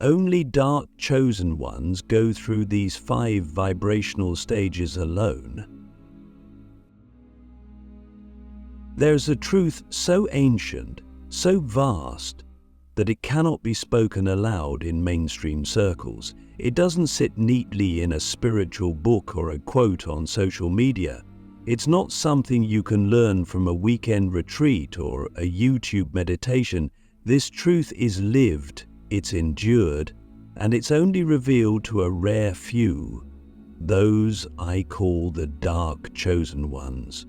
Only dark chosen ones go through these 5 vibrational stages alone. There's a truth so ancient, so vast, that it cannot be spoken aloud in mainstream circles. It doesn't sit neatly in a spiritual book or a quote on social media. It's not something you can learn from a weekend retreat or a YouTube meditation. This truth is lived, it's endured, and it's only revealed to a rare few. Those I call the dark chosen ones.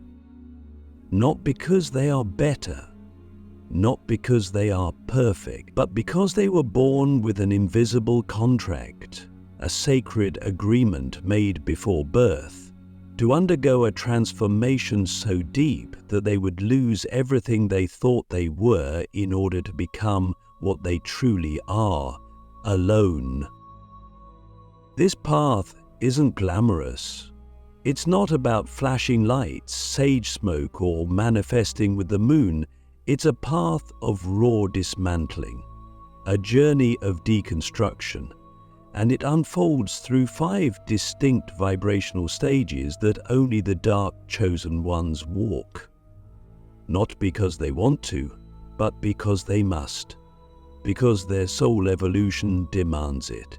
Not because they are better, not because they are perfect, but because they were born with an invisible contract, a sacred agreement made before birth, to undergo a transformation so deep that they would lose everything they thought they were in order to become what they truly are, alone. This path isn't glamorous. It's not about flashing lights, sage smoke, or manifesting with the moon. It's a path of raw dismantling, a journey of deconstruction, and it unfolds through 5 distinct vibrational stages that only the dark chosen ones walk. Not because they want to, but because they must, because their soul evolution demands it,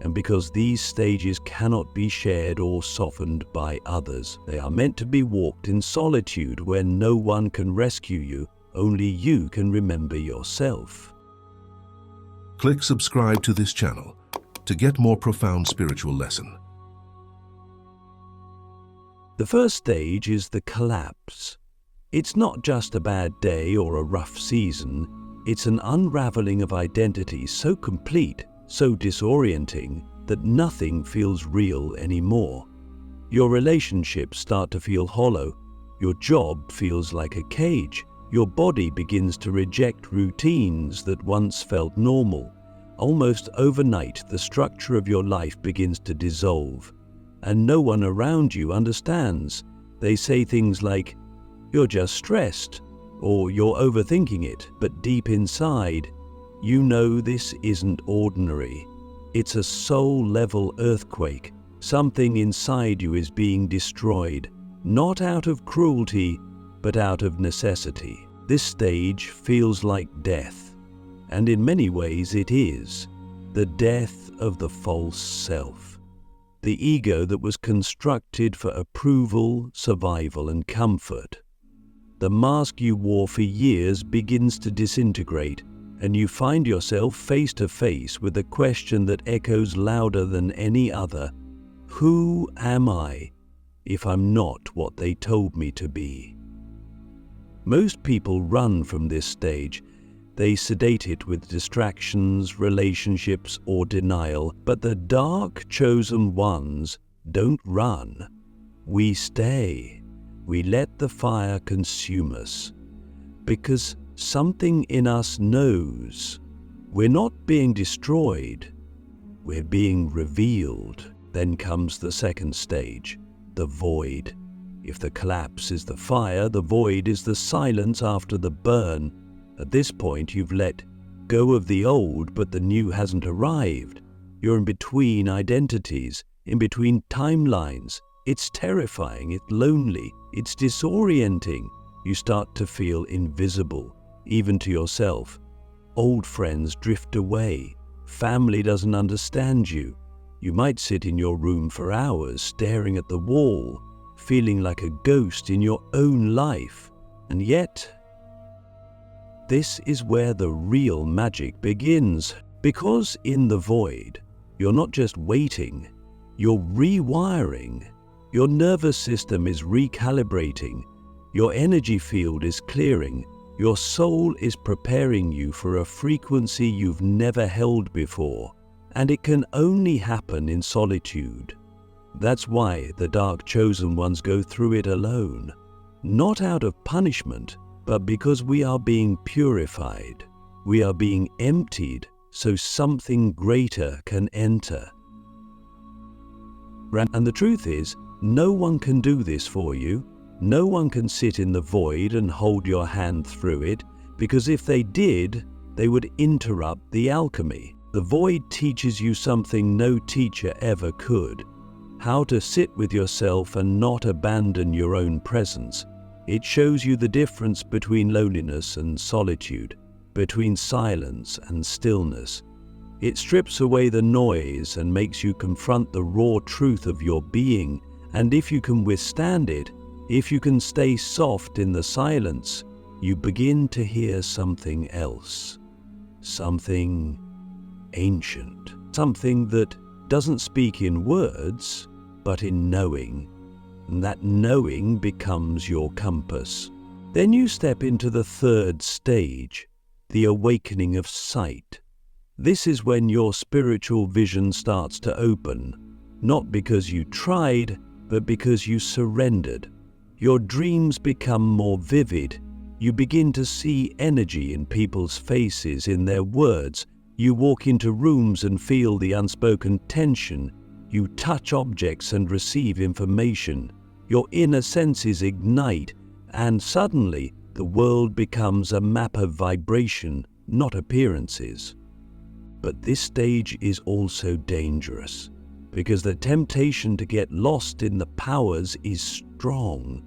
and because these stages cannot be shared or softened by others. They are meant to be walked in solitude, where no one can rescue you, only you can remember yourself. Click subscribe to this channel to get more profound spiritual lesson. The first stage is the collapse. It's not just a bad day or a rough season. It's an unraveling of identity so complete, so disorienting, that nothing feels real anymore. Your relationships start to feel hollow. Your job feels like a cage. Your body begins to reject routines that once felt normal. Almost overnight, the structure of your life begins to dissolve, and no one around you understands. They say things like, "You're just stressed," or "You're overthinking it," but deep inside, you know this isn't ordinary. It's a soul-level earthquake. Something inside you is being destroyed, not out of cruelty, but out of necessity. This stage feels like death, and in many ways it is. The death of the false self, the ego that was constructed for approval, survival, and comfort. The mask you wore for years begins to disintegrate, and you find yourself face to face with a question that echoes louder than any other. Who am I if I'm not what they told me to be? Most people run from this stage. They sedate it with distractions, relationships, or denial. But the dark chosen ones don't run. We stay. We let the fire consume us, because something in us knows we're not being destroyed, we're being revealed. Then comes the second stage, the void. If the collapse is the fire, the void is the silence after the burn. At this point, you've let go of the old, but the new hasn't arrived. You're in between identities, in between timelines. It's terrifying, it's lonely, it's disorienting. You start to feel invisible, even to yourself. Old friends drift away. Family doesn't understand you. You might sit in your room for hours, staring at the wall, feeling like a ghost in your own life. And yet, this is where the real magic begins. Because in the void, you're not just waiting, you're rewiring. Your nervous system is recalibrating. Your energy field is clearing. Your soul is preparing you for a frequency you've never held before. And it can only happen in solitude. That's why the dark chosen ones go through it alone. Not out of punishment, but because we are being purified. We are being emptied so something greater can enter. And the truth is, no one can do this for you. No one can sit in the void and hold your hand through it, because if they did, they would interrupt the alchemy. The void teaches you something no teacher ever could: how to sit with yourself and not abandon your own presence. It shows you the difference between loneliness and solitude, between silence and stillness. It strips away the noise and makes you confront the raw truth of your being, and if you can withstand it, if you can stay soft in the silence, you begin to hear something else. Something ancient. Something that doesn't speak in words, but in knowing. And that knowing becomes your compass. Then you step into the third stage, the awakening of sight. This is when your spiritual vision starts to open, not because you tried, but because you surrendered. Your dreams become more vivid. You begin to see energy in people's faces, in their words. You walk into rooms and feel the unspoken tension. You touch objects and receive information. Your inner senses ignite, and suddenly the world becomes a map of vibration, not appearances. But this stage is also dangerous, because the temptation to get lost in the powers is strong.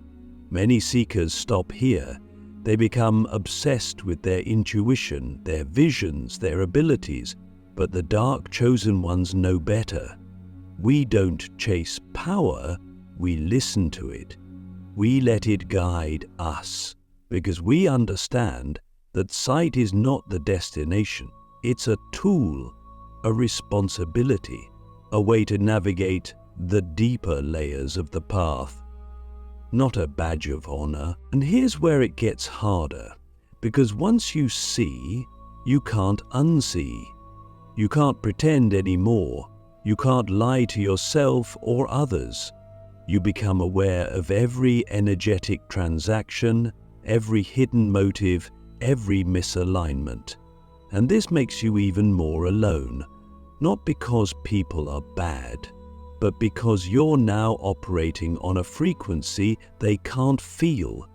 Many seekers stop here. They become obsessed with their intuition, their visions, their abilities, but the dark chosen ones know better. We don't chase power, we listen to it. We let it guide us, because we understand that sight is not the destination. It's a tool, a responsibility, a way to navigate the deeper layers of the path. Not a badge of honor. And here's where it gets harder, because once you see, you can't unsee. You can't pretend anymore. You can't lie to yourself or others. You become aware of every energetic transaction, every hidden motive, every misalignment. And this makes you even more alone, not because people are bad, but because you're now operating on a frequency they can't feel.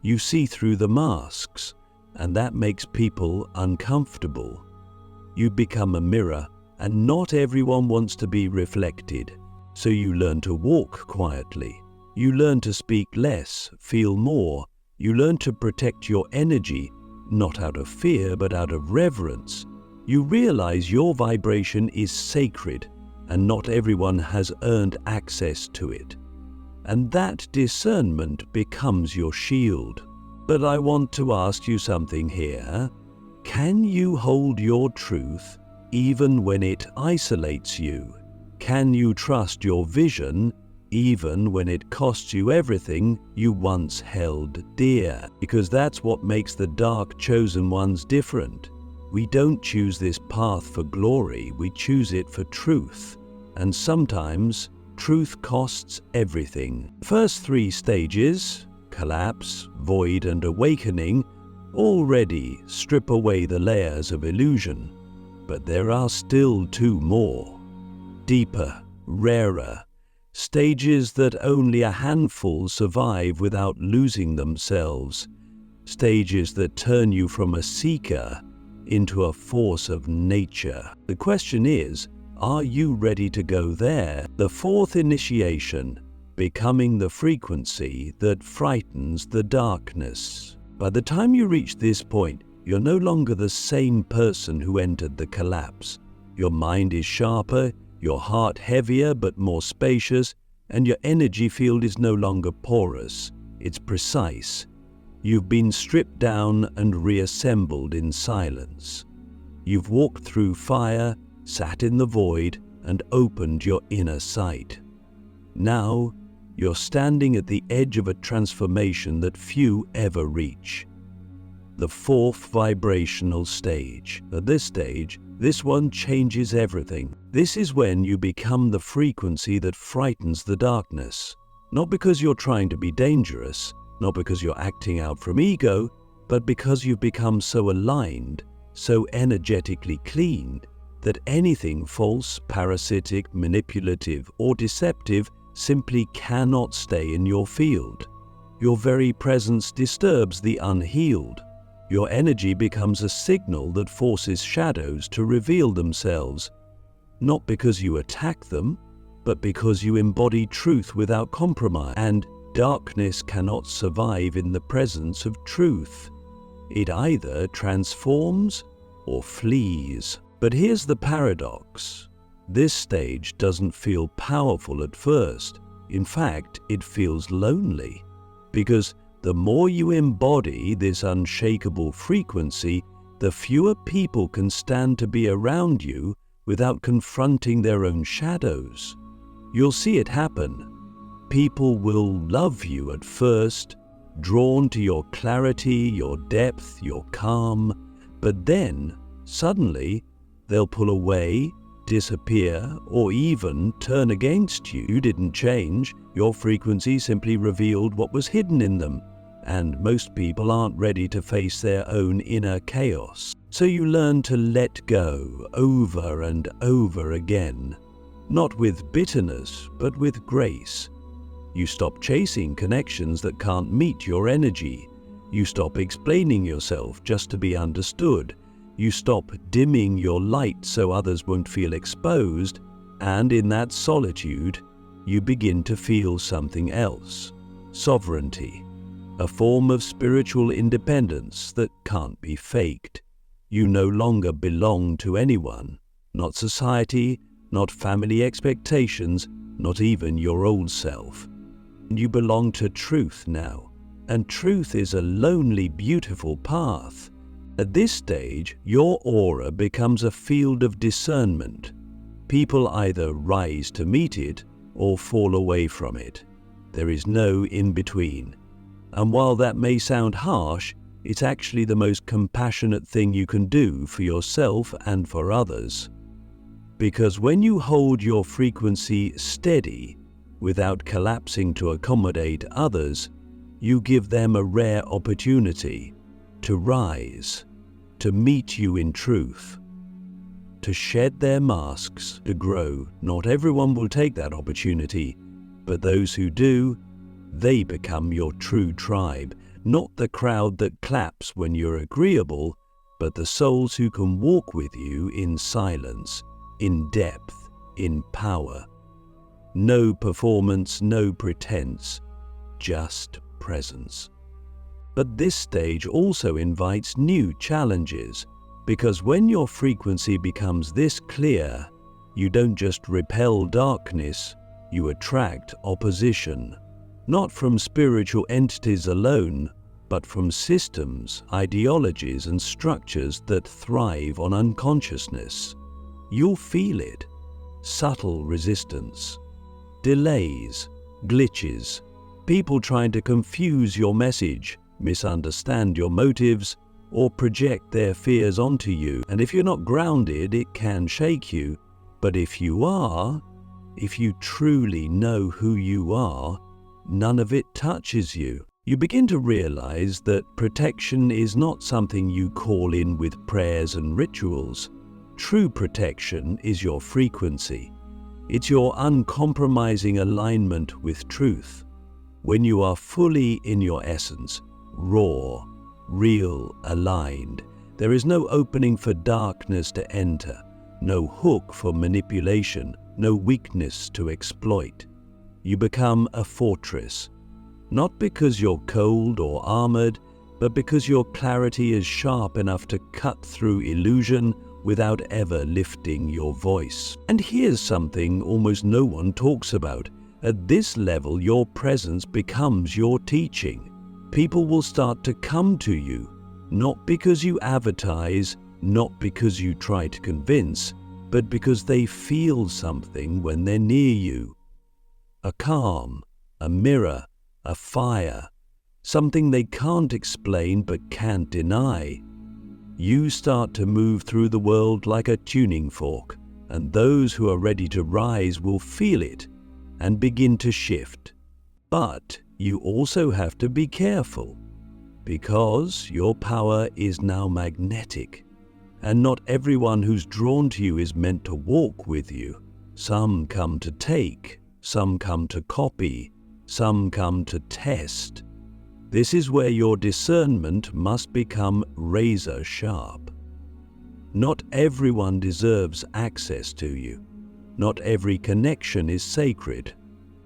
You see through the masks, and that makes people uncomfortable. You become a mirror, and not everyone wants to be reflected. So you learn to walk quietly. You learn to speak less, feel more. You learn to protect your energy, not out of fear, but out of reverence. You realize your vibration is sacred, and not everyone has earned access to it. And that discernment becomes your shield. But I want to ask you something here. Can you hold your truth even when it isolates you? Can you trust your vision even when it costs you everything you once held dear? Because that's what makes the dark chosen ones different. We don't choose this path for glory, we choose it for truth. And sometimes truth costs everything. The first three stages, collapse, void, and awakening, already strip away the layers of illusion. But there are still two more. Deeper, rarer, stages that only a handful survive without losing themselves. Stages that turn you from a seeker into a force of nature. The question is, are you ready to go there? The fourth initiation, becoming the frequency that frightens the darkness. By the time you reach this point, you're no longer the same person who entered the collapse. Your mind is sharper, your heart heavier but more spacious, and your energy field is no longer porous, it's precise. You've been stripped down and reassembled in silence. You've walked through fire, sat in the void, and opened your inner sight. Now, you're standing at the edge of a transformation that few ever reach. The fourth vibrational stage. At this stage, this one changes everything. This is when you become the frequency that frightens the darkness. Not because you're trying to be dangerous, not because you're acting out from ego, but because you've become so aligned, so energetically cleaned, that anything false, parasitic, manipulative, or deceptive simply cannot stay in your field. Your very presence disturbs the unhealed. Your energy becomes a signal that forces shadows to reveal themselves, not because you attack them, but because you embody truth without compromise. And darkness cannot survive in the presence of truth. It either transforms or flees. But here's the paradox. This stage doesn't feel powerful at first. In fact, it feels lonely, because the more you embody this unshakable frequency, the fewer people can stand to be around you without confronting their own shadows. You'll see it happen. People will love you at first, drawn to your clarity, your depth, your calm, but then, suddenly, they'll pull away, disappear, or even turn against you. You didn't change. Your frequency simply revealed what was hidden in them, and most people aren't ready to face their own inner chaos. So you learn to let go over and over again, not with bitterness, but with grace. You stop chasing connections that can't meet your energy. You stop explaining yourself just to be understood. You stop dimming your light so others won't feel exposed, and in that solitude, you begin to feel something else: sovereignty, a form of spiritual independence that can't be faked. You no longer belong to anyone, not society, not family expectations, not even your old self. You belong to truth now, and truth is a lonely, beautiful path. At this stage, your aura becomes a field of discernment. People either rise to meet it or fall away from it. There is no in-between. And while that may sound harsh, it's actually the most compassionate thing you can do for yourself and for others. Because when you hold your frequency steady, without collapsing to accommodate others, you give them a rare opportunity to rise, to meet you in truth, to shed their masks, to grow. Not everyone will take that opportunity, but those who do, they become your true tribe, not the crowd that claps when you're agreeable, but the souls who can walk with you in silence, in depth, in power. No performance, no pretense, just presence. But this stage also invites new challenges, because when your frequency becomes this clear, you don't just repel darkness, you attract opposition. Not from spiritual entities alone, but from systems, ideologies, and structures that thrive on unconsciousness. You'll feel it. Subtle resistance, delays, glitches, people trying to confuse your message, misunderstand your motives, or project their fears onto you. And if you're not grounded, it can shake you. But if you are, if you truly know who you are, none of it touches you. You begin to realize that protection is not something you call in with prayers and rituals. True protection is your frequency. It's your uncompromising alignment with truth. When you are fully in your essence, raw, real, aligned, there is no opening for darkness to enter, no hook for manipulation, no weakness to exploit. You become a fortress, not because you're cold or armored, but because your clarity is sharp enough to cut through illusion without ever lifting your voice. And here's something almost no one talks about. At this level, your presence becomes your teaching. People will start to come to you, not because you advertise, not because you try to convince, but because they feel something when they're near you. A calm, a mirror, a fire, something they can't explain but can't deny. You start to move through the world like a tuning fork, and those who are ready to rise will feel it and begin to shift. But you also have to be careful, because your power is now magnetic, and not everyone who's drawn to you is meant to walk with you. Some come to take, some come to copy, some come to test. This is where your discernment must become razor sharp. Not everyone deserves access to you. Not every connection is sacred.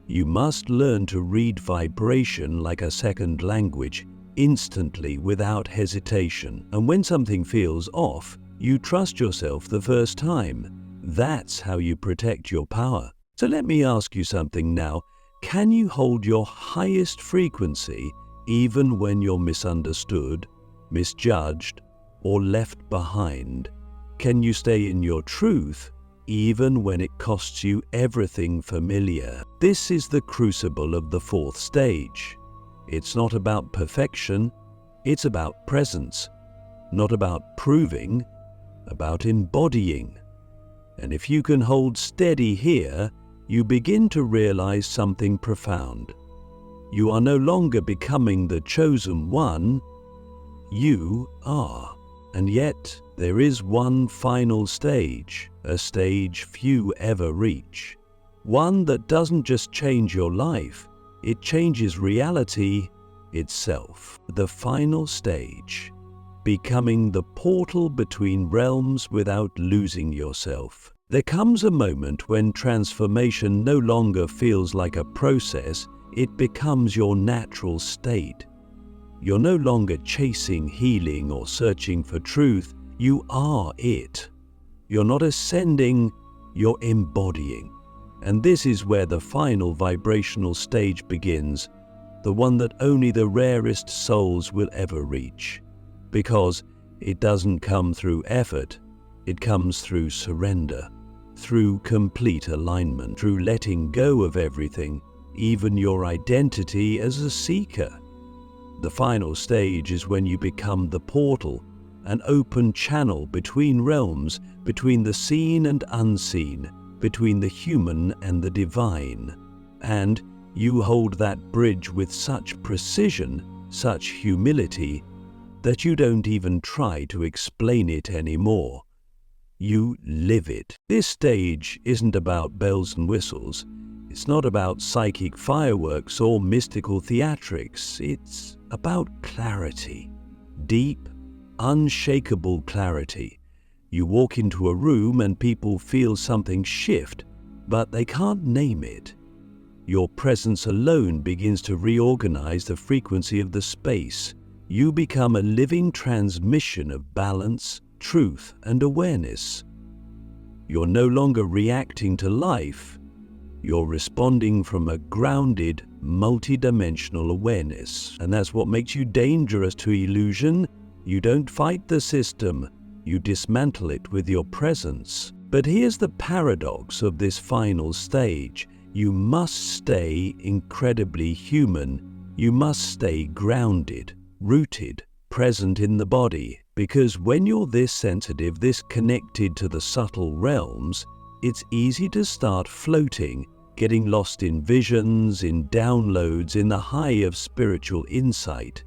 You must learn to read vibration like a second language, instantly, without hesitation. And when something feels off, you trust yourself the first time. That's how you protect your power. So let me ask you something now. Can you hold your highest frequency even when you're misunderstood, misjudged, or left behind? Can you stay in your truth even when it costs you everything familiar? This is the crucible of the fourth stage. It's not about perfection, it's about presence. Not about proving, about embodying. And if you can hold steady here, you begin to realize something profound. You are no longer becoming the chosen one, you are. And yet, there is one final stage, a stage few ever reach. One that doesn't just change your life, it changes reality itself. The final stage, becoming the portal between realms without losing yourself. There comes a moment when transformation no longer feels like a process, it becomes your natural state. You're no longer chasing healing or searching for truth, you are it. You're not ascending, you're embodying. And this is where the final vibrational stage begins, the one that only the rarest souls will ever reach. Because it doesn't come through effort, it comes through surrender, through complete alignment, through letting go of everything, even your identity as a seeker. The final stage is when you become the portal, an open channel between realms, between the seen and unseen, between the human and the divine. And you hold that bridge with such precision, such humility, that you don't even try to explain it anymore. You live it. This stage isn't about bells and whistles. It's not about psychic fireworks or mystical theatrics. It's about clarity. Deep, unshakable clarity. You walk into a room and people feel something shift, but they can't name it. Your presence alone begins to reorganize the frequency of the space. You become a living transmission of balance, truth, and awareness. You're no longer reacting to life. You're responding from a grounded, multidimensional awareness. And that's what makes you dangerous to illusion. You don't fight the system, you dismantle it with your presence. But here's the paradox of this final stage. You must stay incredibly human. You must stay grounded, rooted, present in the body. Because when you're this sensitive, this connected to the subtle realms, it's easy to start floating, getting lost in visions, in downloads, in the high of spiritual insight.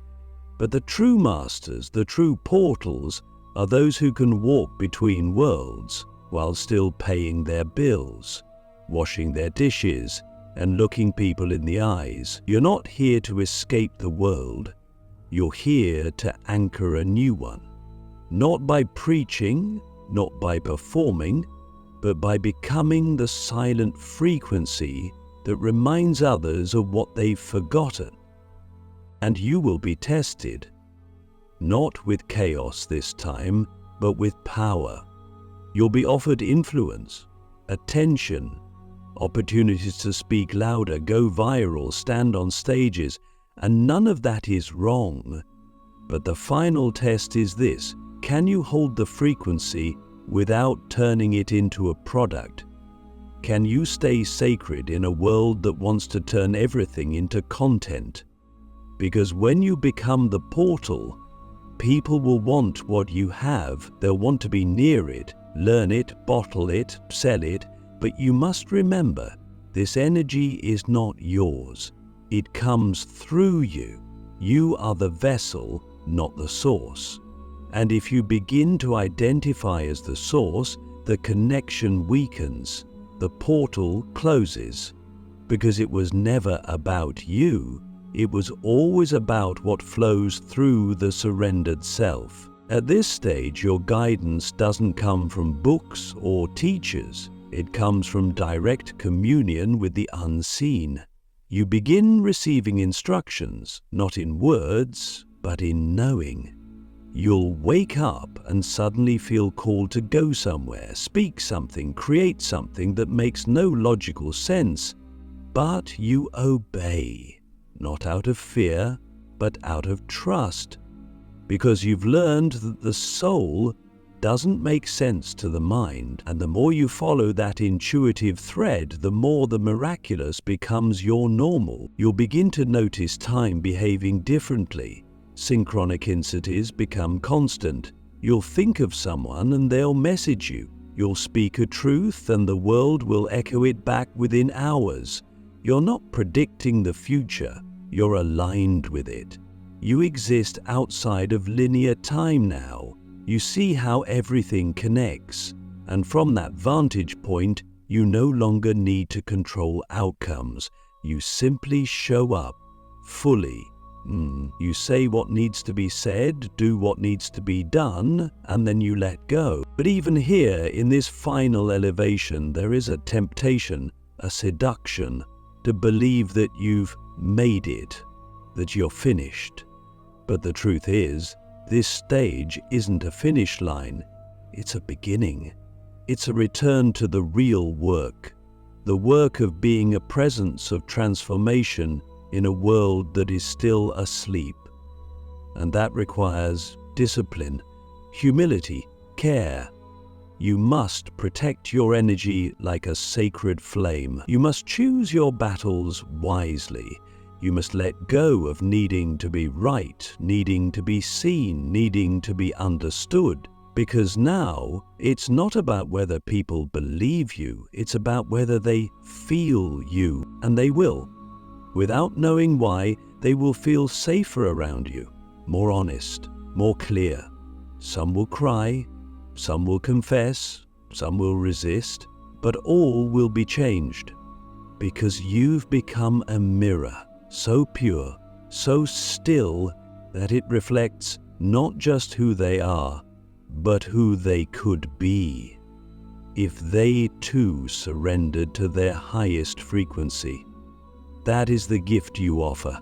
But the true masters, the true portals, are those who can walk between worlds while still paying their bills, washing their dishes, and looking people in the eyes. You're not here to escape the world. You're here to anchor a new one. Not by preaching, not by performing, but by becoming the silent frequency that reminds others of what they've forgotten. And you will be tested, not with chaos this time, but with power. You'll be offered influence, attention, opportunities to speak louder, go viral, stand on stages, and none of that is wrong. But the final test is this: can you hold the frequency without turning it into a product? Can you stay sacred in a world that wants to turn everything into content? Because when you become the portal, people will want what you have. They'll want to be near it, learn it, bottle it, sell it. But you must remember, this energy is not yours. It comes through you. You are the vessel, not the source. And if you begin to identify as the source, the connection weakens, the portal closes, because it was never about you, It was always about what flows through the surrendered self. At this stage, your guidance doesn't come from books or teachers. It comes from direct communion with the unseen. You begin receiving instructions, not in words, but in knowing. You'll wake up and suddenly feel called to go somewhere, speak something, create something that makes no logical sense, but you obey, not out of fear, but out of trust, because you've learned that the soul doesn't make sense to the mind, and the more you follow that intuitive thread, the more the miraculous becomes your normal. You'll begin to notice time behaving differently. Synchronicities become constant. You'll think of someone and they'll message you. You'll speak a truth and the world will echo it back within hours. You're not predicting the future, you're aligned with it. You exist outside of linear time now. You see how everything connects, and from that vantage point, you no longer need to control outcomes. You simply show up fully. You say what needs to be said, do what needs to be done, and then you let go. But even here, in this final elevation, there is a temptation, a seduction, to believe that you've made it, that you're finished. But the truth is, this stage isn't a finish line, it's a beginning. It's a return to the real work, the work of being a presence of transformation in a world that is still asleep. And that requires discipline, humility, care. You must protect your energy like a sacred flame. You must choose your battles wisely. You must let go of needing to be right, needing to be seen, needing to be understood. Because now, it's not about whether people believe you, it's about whether they feel you, and they will. Without knowing why, they will feel safer around you, more honest, more clear. Some will cry, some will confess, some will resist, but all will be changed. Because you've become a mirror, so pure, so still, that it reflects not just who they are, but who they could be, if they too surrendered to their highest frequency. That is the gift you offer.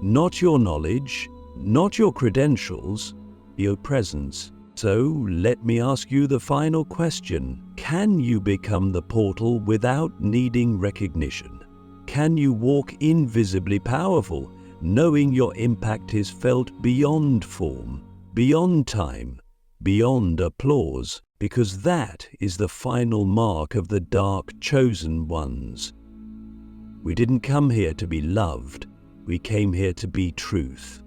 Not your knowledge, not your credentials, your presence. So let me ask you the final question. Can you become the portal without needing recognition? Can you walk invisibly powerful, knowing your impact is felt beyond form, beyond time, beyond applause? Because that is the final mark of the dark chosen ones. We didn't come here to be loved, we came here to be truth.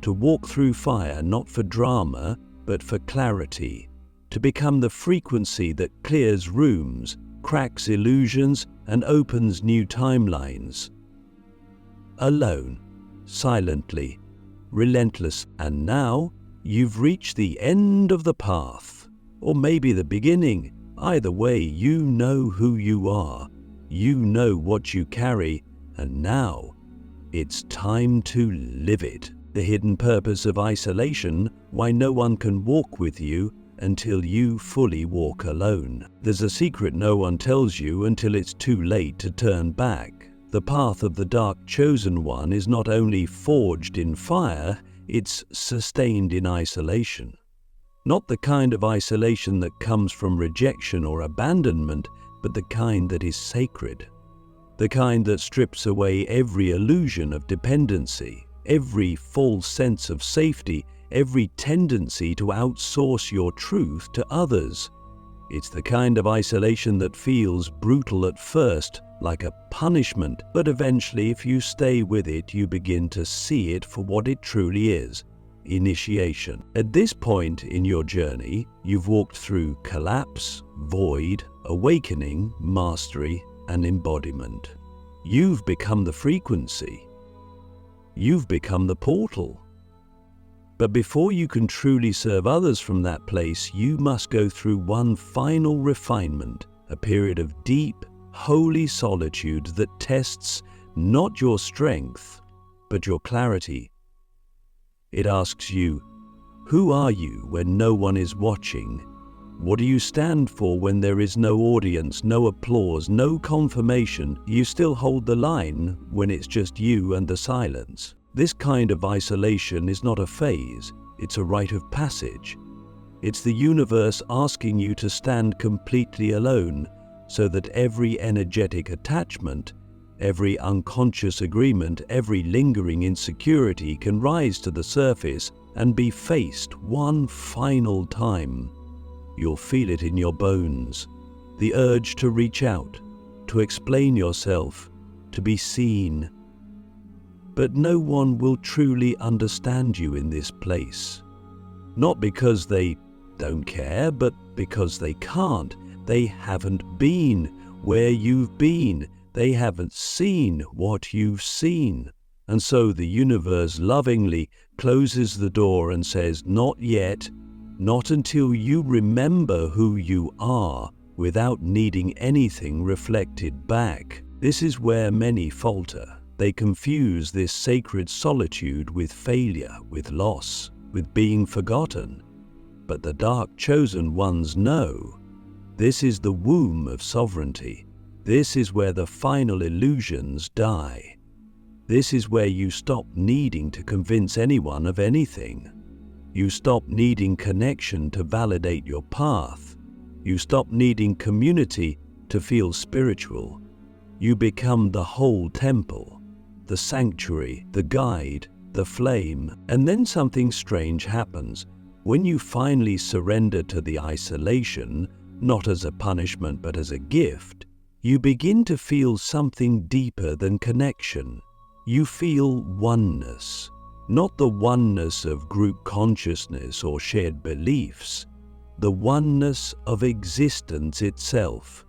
To walk through fire not for drama, but for clarity. To become the frequency that clears rooms, cracks illusions, and opens new timelines. Alone, silently, relentless, and now you've reached the end of the path, or maybe the beginning. Either way, you know who you are. You know what you carry, and now it's time to live it. The hidden purpose of isolation, why no one can walk with you until you fully walk alone. There's a secret no one tells you until it's too late to turn back. The path of the dark chosen one is not only forged in fire, it's sustained in isolation. Not the kind of isolation that comes from rejection or abandonment, but the kind that is sacred. The kind that strips away every illusion of dependency, every false sense of safety, every tendency to outsource your truth to others. It's the kind of isolation that feels brutal at first, like a punishment, but eventually, if you stay with it, you begin to see it for what it truly is: initiation. At this point in your journey, you've walked through collapse, void, awakening, mastery, and embodiment. You've become the frequency. You've become the portal. But before you can truly serve others from that place, you must go through one final refinement, a period of deep, holy solitude that tests not your strength, but your clarity. It asks you, who are you when no one is watching? What do you stand for when there is no audience, no applause, no confirmation? You still hold the line when it's just you and the silence. This kind of isolation is not a phase, it's a rite of passage. It's the universe asking you to stand completely alone so that every energetic attachment, every unconscious agreement, every lingering insecurity can rise to the surface and be faced one final time. You'll feel it in your bones, the urge to reach out, to explain yourself, to be seen. But no one will truly understand you in this place. Not because they don't care, but because they can't. They haven't been where you've been. They haven't seen what you've seen. And so the universe lovingly closes the door and says, not yet, not until you remember who you are without needing anything reflected back. This is where many falter. They confuse this sacred solitude with failure, with loss, with being forgotten. But the dark chosen ones know. This is the womb of sovereignty. This is where the final illusions die. This is where you stop needing to convince anyone of anything. You stop needing connection to validate your path. You stop needing community to feel spiritual. You become the whole temple, the sanctuary, the guide, the flame. And then something strange happens. When you finally surrender to the isolation, not as a punishment but as a gift, you begin to feel something deeper than connection. You feel oneness, not the oneness of group consciousness or shared beliefs, the oneness of existence itself.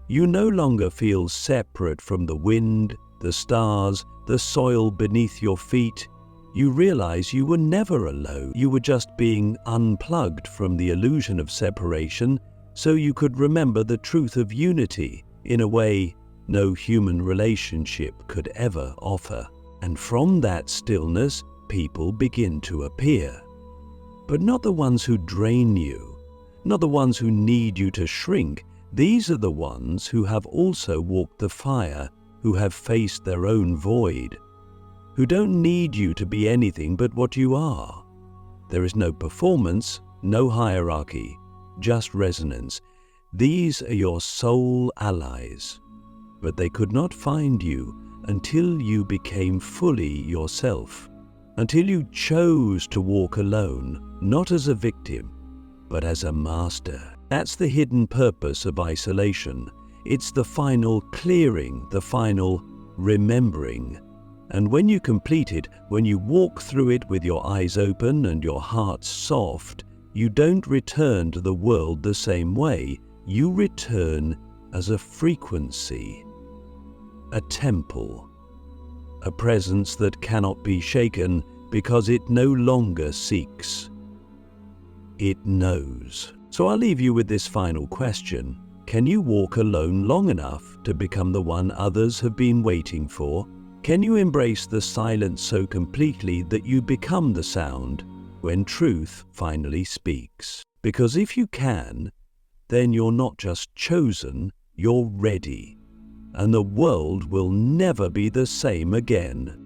You no longer feel separate from the wind, the stars, the soil beneath your feet. You realize you were never alone. You were just being unplugged from the illusion of separation so you could remember the truth of unity in a way no human relationship could ever offer. And from that stillness, people begin to appear. But not the ones who drain you, not the ones who need you to shrink. These are the ones who have also walked the fire, who have faced their own void, who don't need you to be anything but what you are. There is no performance, no hierarchy, just resonance. These are your soul allies. But they could not find you until you became fully yourself, until you chose to walk alone, not as a victim, but as a master. That's the hidden purpose of isolation. It's the final clearing, the final remembering. And when you complete it, when you walk through it with your eyes open and your heart soft, you don't return to the world the same way. You return as a frequency, a temple, a presence that cannot be shaken because it no longer seeks. It knows. So I'll leave you with this final question. Can you walk alone long enough to become the one others have been waiting for? Can you embrace the silence so completely that you become the sound when truth finally speaks? Because if you can, then you're not just chosen, you're ready. And the world will never be the same again.